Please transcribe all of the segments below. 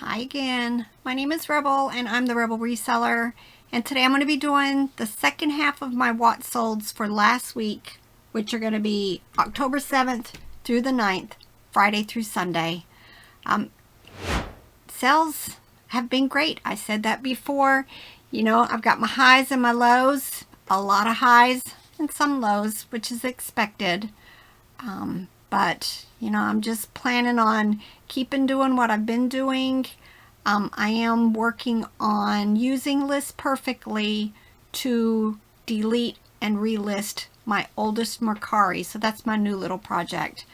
Hi again. My name is Rebel and I'm the Rebel Reseller, and today I'm going to be doing the second half of my what solds for last week, which are going to be October 7th through the 9th, Friday through Sunday. Sales have been great. I said that before. You know, I've got my highs and my lows, a lot of highs and some lows, which is expected. But you know, I'm just planning on keeping doing what I've been doing. I am working on using List Perfectly to delete and relist my oldest Mercari. So that's my new little project.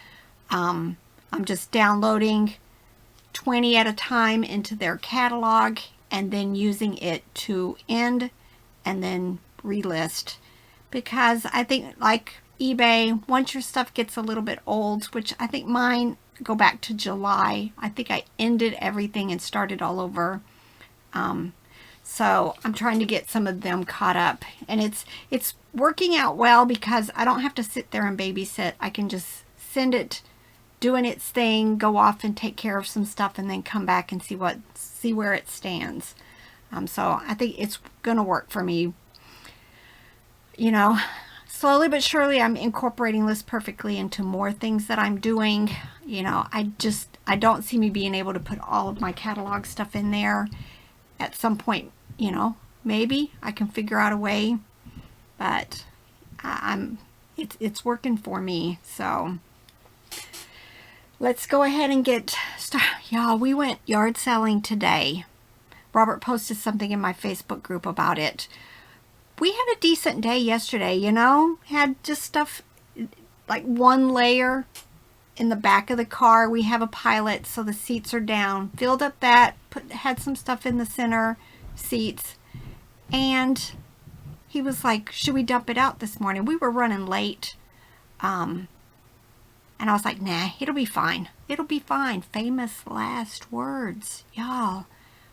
I'm just downloading 20 at a time into their catalog and then using it to end and then relist, because I think, like eBay, once your stuff gets a little bit old, which I think mine go back to July, I think I ended everything and started all over. So I'm trying to get some of them caught up, and it's working out well because I don't have to sit there and babysit. I can just send it doing its thing, go off and take care of some stuff, and then come back and see where it stands. So I think it's gonna work for me. You know, slowly but surely I'm incorporating List Perfectly into more things that I'm doing. You know, I don't see me being able to put all of my catalog stuff in there. At some point, you know, maybe I can figure out a way, but it's working for me. So let's go ahead and get started. Y'all, we went yard selling today. Robert posted something in my Facebook group about it. We had a decent day yesterday, you know. Had just stuff like one layer in the back of the car. We have a Pilot, so the seats are down. Filled up that, had some stuff in the center seats. And he was like, should we dump it out this morning? We were running late. And I was like, nah, it'll be fine. It'll be fine. Famous last words. Y'all,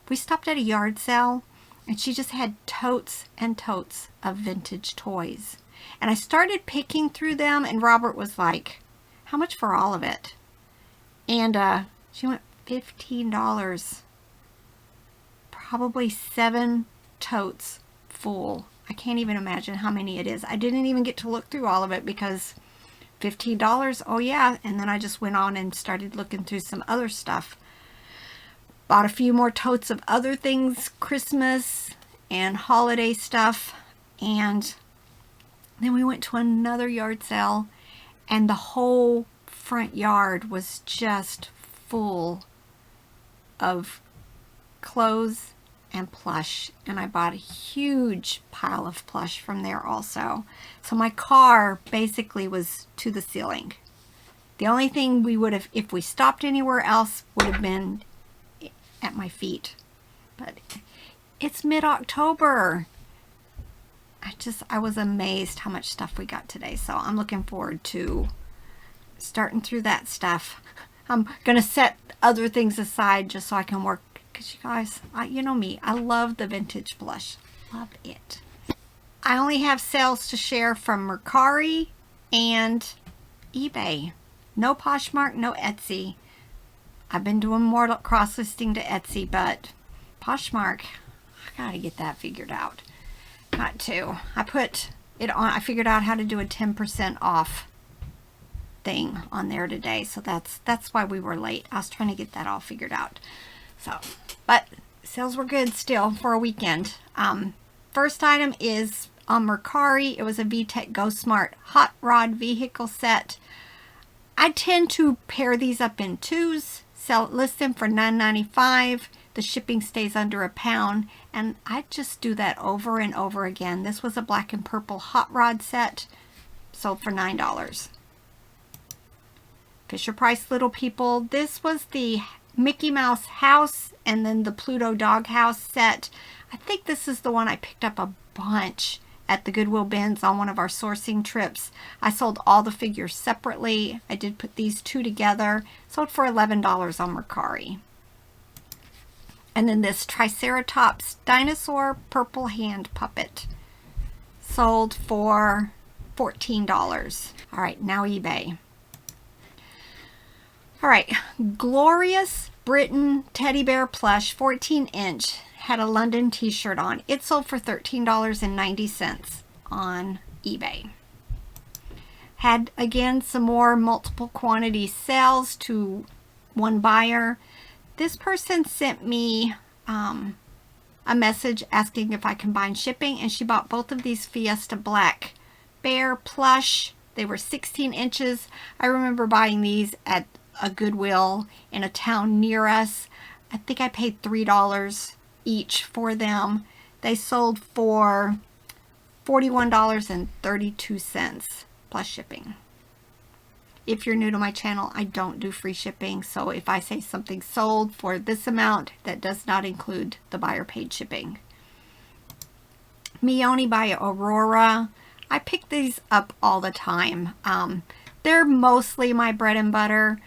we stopped at a yard sale, and she just had totes and totes of vintage toys. And I started picking through them, and Robert was like, how much for all of it? And she went $15. Probably 7 totes full. I can't even imagine how many it is. I didn't even get to look through all of it because $15, oh yeah. And then I just went on and started looking through some other stuff. Bought a few more totes of other things, Christmas and holiday stuff. And then we went to another yard sale, and the whole front yard was just full of clothes and plush. And I bought a huge pile of plush from there also. So my car basically was to the ceiling. The only thing we would have, if we stopped anywhere else, would have been at my feet. But it's mid-October. I was amazed how much stuff we got today. So I'm looking forward to starting through that stuff. I'm gonna set other things aside just so I can work, because you guys, you know me, I love the vintage plush. Love it. I only have sales to share from Mercari and eBay. No Poshmark, no Etsy. I've been doing more cross-listing to Etsy, but Poshmark, I gotta get that figured out. Got to. I put it on, I figured out how to do a 10% off thing on there today. So that's why we were late. I was trying to get that all figured out. So, but sales were good still for a weekend. First item is on Mercari. It was a VTech Go Smart hot rod vehicle set. I tend to pair these up in twos. List them for $9.95. The shipping stays under £1, and I just do that over and over again. This was a black and purple hot rod set, sold for $9. Fisher Price Little People. This was the Mickey Mouse house and then the Pluto dog house set. I think this is the one I picked up a bunch at the Goodwill bins on one of our sourcing trips. I sold all the figures separately. I did put these two together. Sold for $11 on Mercari. And then this Triceratops dinosaur purple hand puppet. Sold for $14. All right, now eBay. All right, glorious Britain teddy bear plush 14-inch had a London t-shirt on. It sold for $13.90 on eBay. Had again some more multiple quantity sales to one buyer. This person sent me a message asking if I combine shipping, and she bought both of these Fiesta Black Bear plush. They were 16 inches. I remember buying these at a Goodwill in a town near us. I think I paid $3 each for them. They sold for $41.32 plus shipping. If you're new to my channel, I don't do free shipping, so if I say something sold for this amount, that does not include the buyer paid shipping. Meoni by Aurora. I pick these up all the time. They're mostly my bread and butter.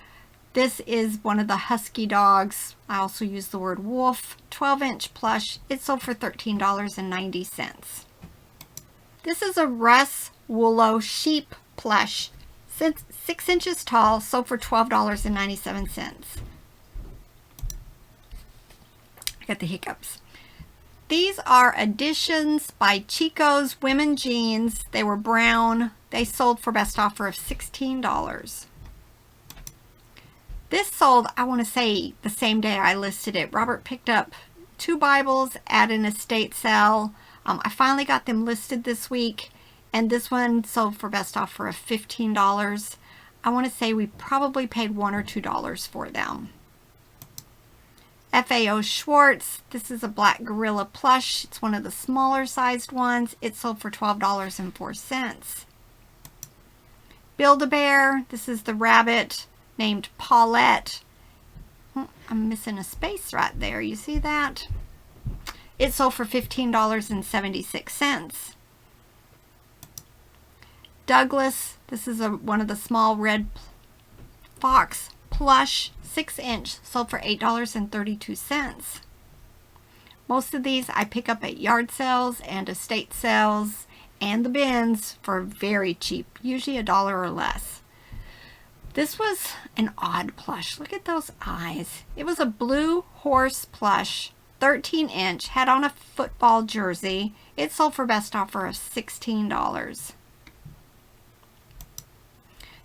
This is one of the husky dogs. I also use the word wolf. 12-inch plush. It sold for $13.90. This is a Russ Woolo sheep plush. 6 inches tall, sold for $12.97. I got the hiccups. These are Editions by Chico's Women Jeans. They were brown. They sold for best offer of $16. This sold, I want to say, the same day I listed it. Robert picked up 2 Bibles at an estate sale. I finally got them listed this week, and this one sold for best offer of $15. I want to say we probably paid $1 or $2 for them. FAO Schwartz. This is a black gorilla plush. It's one of the smaller sized ones. It sold for $12.04. Build-A-Bear. This is the rabbit named Paulette. I'm missing a space right there. You see that? It sold for $15.76. Douglas. This is one of the small red fox plush 6-inch, sold for $8.32. Most of these I pick up at yard sales and estate sales and the bins for very cheap, usually $1 or less. This was an odd plush. Look at those eyes. It was a blue horse plush, 13-inch, had on a football jersey. It sold for best offer of $16.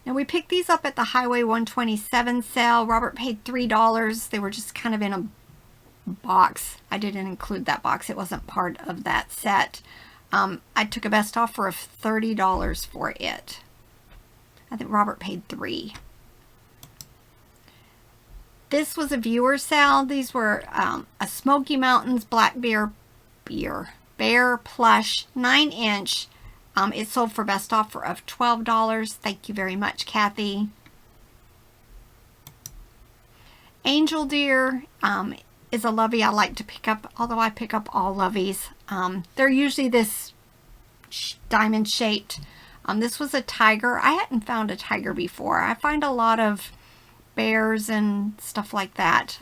Now we picked these up at the Highway 127 sale. Robert paid $3. They were just kind of in a box. I didn't include that box. It wasn't part of that set. I took a best offer of $30 for it. I think Robert paid $3. This was a viewer sale. These were a Smoky Mountains Black Bear plush 9-inch. It sold for best offer of $12. Thank you very much, Kathy. Angel Deer is a lovey I like to pick up, although I pick up all loveys. They're usually this diamond shaped. This was a tiger. I hadn't found a tiger before. I find a lot of bears and stuff like that.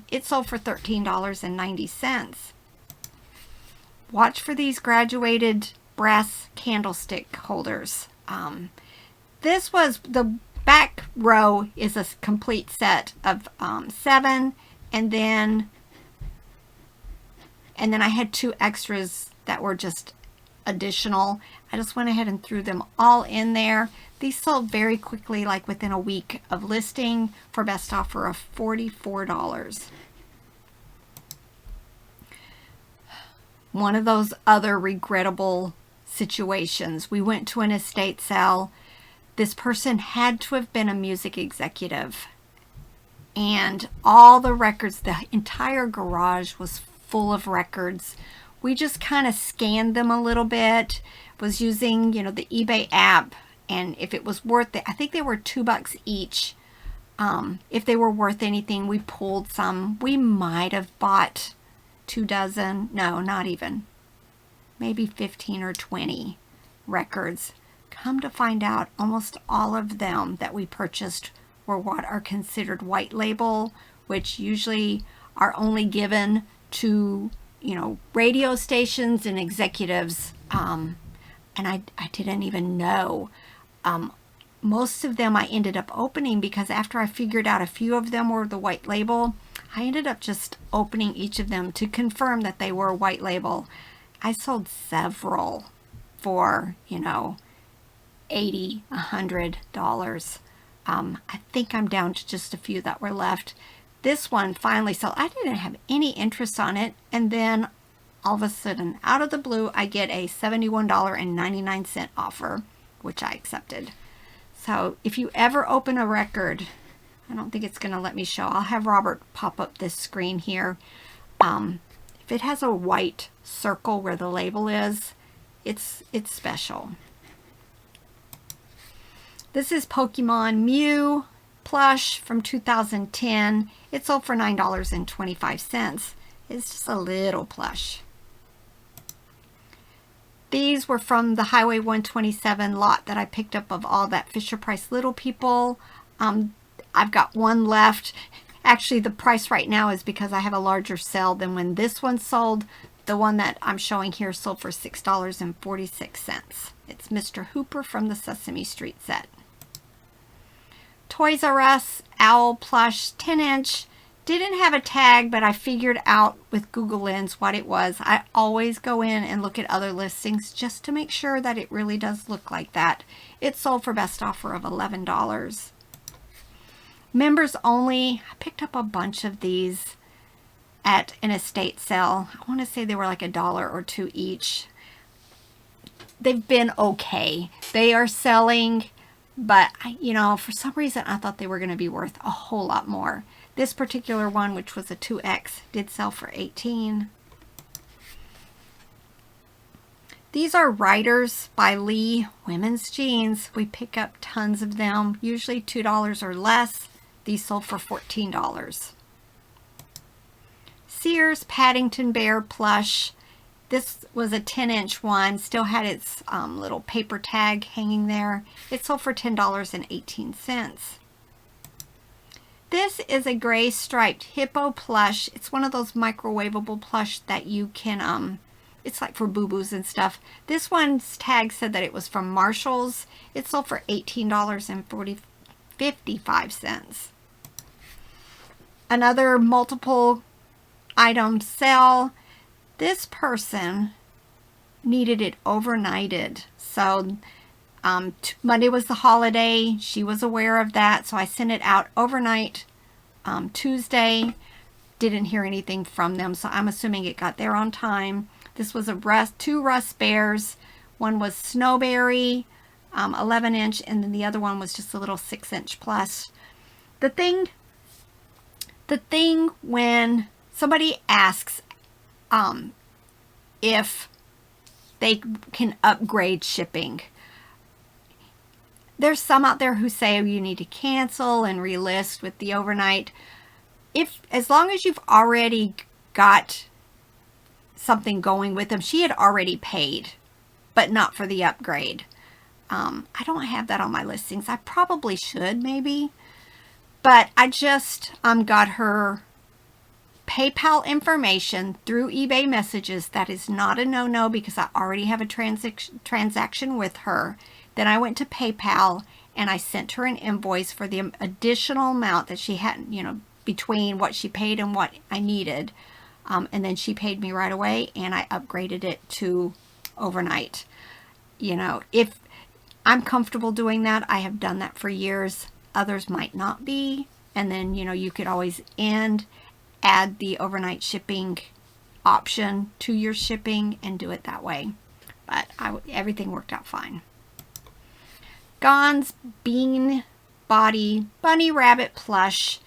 It sold for $13.90. Watch for these graduated brass candlestick holders. This was, the back row is a complete set of 7, and then I had 2 extras that were just additional. I just went ahead and threw them all in there. These sold very quickly, like within a week of listing, for best offer of $44. One of those other regrettable situations. We went to an estate sale. This person had to have been a music executive, and all the records, the entire garage was full of records. We just kind of scanned them a little bit, was using, you know, the eBay app, and if it was worth it, I think they were $2 each. If they were worth anything, we pulled some. We might have bought 2 dozen, no, not even, maybe 15 or 20 records. Come to find out, almost all of them that we purchased were what are considered white label, which usually are only given to, you know, radio stations and executives. And I didn't even know. Most of them I ended up opening because after I figured out a few of them were the white label, I ended up just opening each of them to confirm that they were white label. I sold several for, you know, $80, $100. I think I'm down to just a few that were left. This one finally sold. I didn't have any interest on it, and then all of a sudden, out of the blue, I get a $71.99 offer, which I accepted. So if you ever open a record, I don't think it's going to let me show. I'll have Robert pop up this screen here. If it has a white circle where the label is, it's special. This is Pokemon Mew plush from 2010. It sold for $9.25. It's just a little plush. These were from the Highway 127 lot that I picked up of all that Fisher-Price Little People. I've got one left. Actually, the price right now is because I have a larger sale than when this one sold. The one that I'm showing here sold for $6.46. It's Mr. Hooper from the Sesame Street set. Toys R Us Owl plush 10-inch. Didn't have a tag, but I figured out with Google Lens what it was. I always go in and look at other listings just to make sure that it really does look like that. It sold for best offer of $11. Members only. I picked up a bunch of these at an estate sale. I want to say they were like $1 or $2 each. They've been okay. They are selling, but you know, for some reason I thought they were going to be worth a whole lot more. This particular one, which was a 2X, did sell for $18. These are Riders by Lee women's jeans. We pick up tons of them, usually $2 or less. These sold for $14. Sears Paddington Bear plush. This was a 10-inch one, still had its little paper tag hanging there. It sold for $10.18. This is a gray striped hippo plush. It's one of those microwavable plush that you can, it's like for boo-boos and stuff. This one's tag said that it was from Marshall's. It sold for $18.55. Another multiple item sale. This person needed it overnighted. So Monday was the holiday. She was aware of that, so I sent it out overnight. Tuesday, didn't hear anything from them, so I'm assuming it got there on time. This was two Rust Bears. One was Snowberry, 11-inch, and then the other one was just a little 6-inch plus. The thing when somebody asks if they can upgrade shipping, there's some out there who say you need to cancel and relist with the overnight. As long as you've already got something going with them, she had already paid, but not for the upgrade. I don't have that on my listings. I probably should, maybe, but I just got her PayPal information through eBay messages. That is not a no-no because I already have a transaction with her. Then I went to PayPal and I sent her an invoice for the additional amount that she had, you know, between what she paid and what I needed. And then she paid me right away and I upgraded it to overnight. You know, if I'm comfortable doing that, I have done that for years. Others might not be. And then, you know, you could always add the overnight shipping option to your shipping and do it that way. But everything worked out fine. Gon's Bean Body Bunny Rabbit plush.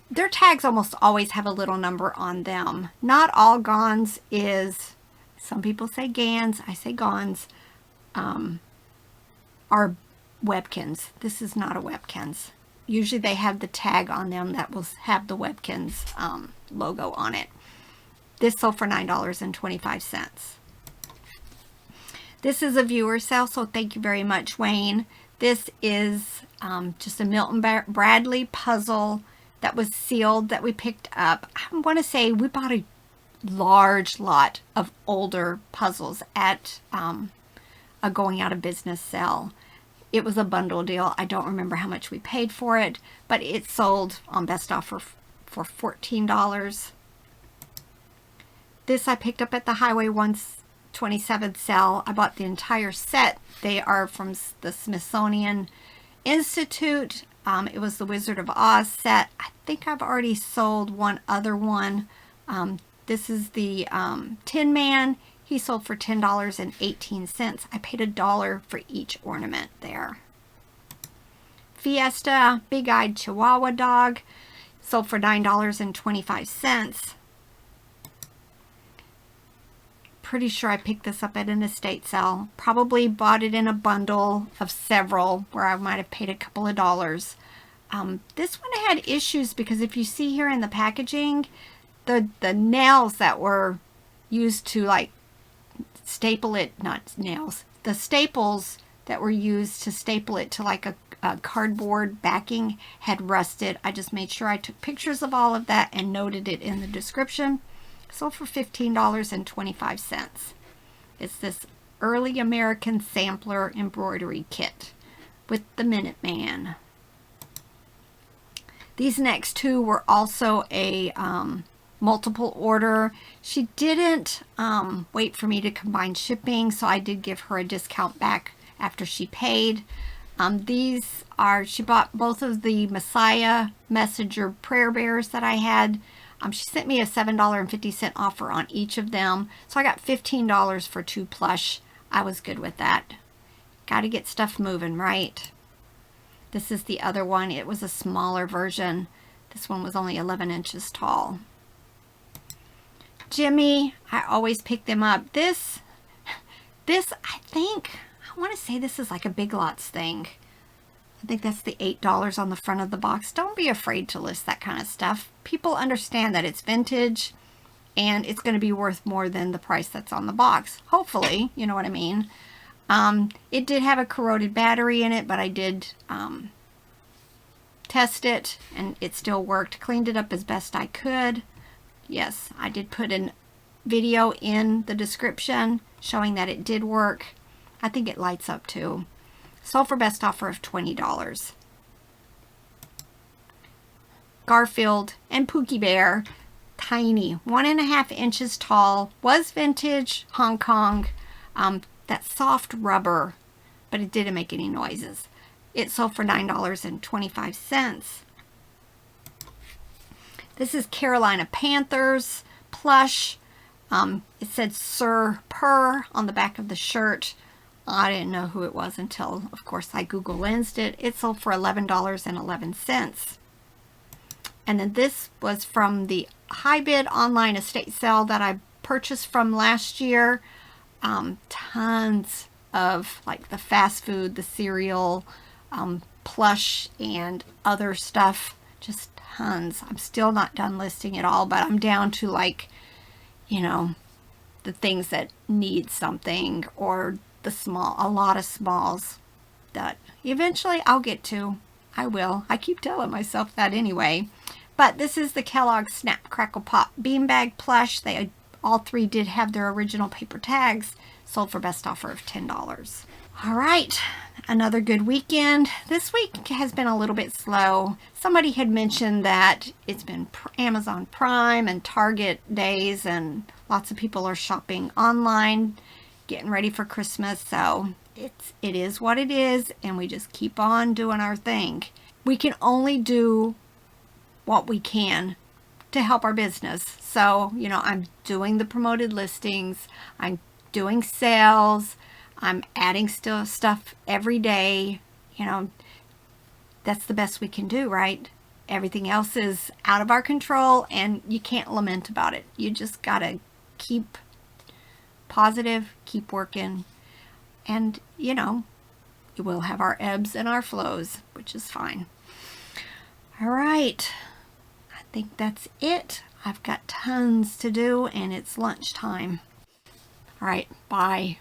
Their tags almost always have a little number on them. Not all Gon's is, some people say Gans, I say Gon's, are Webkins. This is not a Webkins. Usually they have the tag on them that will have the Webkins logo on it. This sold for $9.25. This is a viewer sale, so thank you very much, Wayne. This is just a Milton Bradley puzzle that was sealed that we picked up. I want to say we bought a large lot of older puzzles at a going out of business sale. It was a bundle deal. I don't remember how much we paid for it, but it sold on best offer for $14. This I picked up at the Highway 127 sale. I bought the entire set. They are from the Smithsonian Institute. It was the Wizard of Oz set. I think I've already sold one other one. This is the Tin Man. He sold for $10.18. I paid $1 for each ornament there. Fiesta, big-eyed Chihuahua dog, sold for $9.25. Pretty sure I picked this up at an estate sale. Probably bought it in a bundle of several where I might have paid a couple of dollars. This one had issues because if you see here in the packaging, the nails that were used to like staple it, not nails, the staples that were used to staple it to like a cardboard backing had rusted. I just made sure I took pictures of all of that and noted it in the description. Sold for $15.25. It's this early American sampler embroidery kit with the Minuteman. These next two were also a multiple order. She didn't wait for me to combine shipping, so I did give her a discount back after she paid. These are, she bought both of the Messiah Messenger prayer bears that I had. She sent me a $7.50 offer on each of them. So I got $15 for 2 plush. I was good with that. Got to get stuff moving, right? This is the other one. It was a smaller version. This one was only 11 inches tall. Jimmy, I always pick them up. This I think, I want to say this is like a Big Lots thing. I think that's the $8 on the front of the box. Don't be afraid to list that kind of stuff. People understand that it's vintage and it's going to be worth more than the price that's on the box. Hopefully, you know what I mean. It did have a corroded battery in it, but I did test it and it still worked. Cleaned it up as best I could. Yes, I did put a video in the description showing that it did work. I think it lights up too. Sold for best offer of $20. Garfield and Pookie Bear, tiny, 1.5 inches tall, was vintage, Hong Kong, that soft rubber, but it didn't make any noises. It sold for $9.25. This is Carolina Panthers plush. It said Sir Purr on the back of the shirt. I didn't know who it was until, of course, I Google Lensed it. It sold for $11.11. And then this was from the high bid online estate sale that I purchased from last year. Tons of like the fast food, the cereal, plush, and other stuff. Just tons. I'm still not done listing it all, but I'm down to like, you know, the things that need something, or a lot of smalls that eventually I'll get to. I will. I keep telling myself that anyway. But this is the Kellogg's Snap Crackle Pop beanbag plush. They all three did have their original paper tags. Sold for best offer of $10. All right, another good weekend. This week has been a little bit slow. Somebody had mentioned that it's been Amazon Prime and Target days, and lots of people are shopping online, getting ready for Christmas. So it is what it is, and we just keep on doing our thing. We can only do what we can to help our business. So, you know, I'm doing the promoted listings, I'm doing sales, I'm adding still stuff every day. You know, that's the best we can do, right? Everything else is out of our control, and you can't lament about it. You just gotta keep positive, keep working, and you know, we'll have our ebbs and our flows, which is fine. All right, I think that's it. I've got tons to do, and it's lunchtime. All right, bye.